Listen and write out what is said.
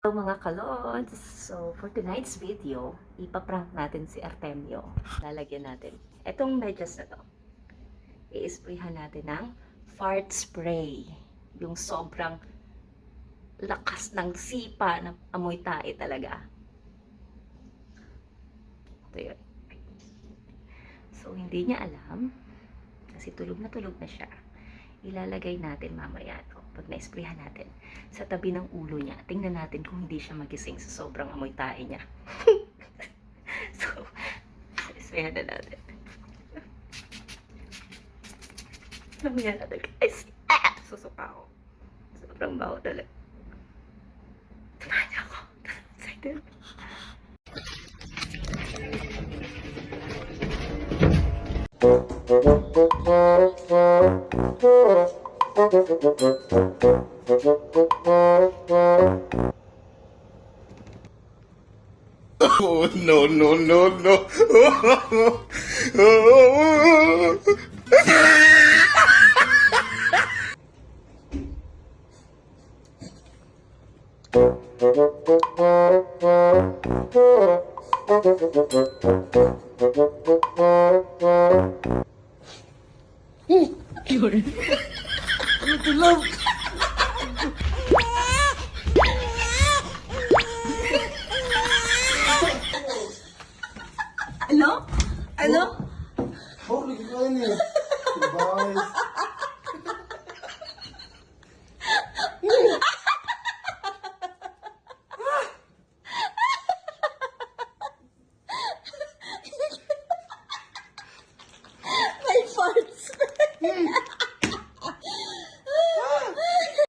Hello mga kalods! So, for tonight's video, ipaprank natin si Artemio. Lalagyan natin. Itong medyas na to, i-sprayhan natin ng fart spray. Yung sobrang lakas ng sipa na amoy tae talaga. Ito yun. So, hindi niya alam, kasi tulog na siya. Ilalagay natin mamaya to pag na-sprayhan natin sa tabi ng ulo niya. Tingnan natin kung hindi siya magising sa sobrang amoy tae niya. So, sprayan na natin. Amoyan natin guys. Susuka ako. Sobrang baho talaga. Tumahan niya ako. Excited. Oh, no, no, no, no. Yun. Ano to, love?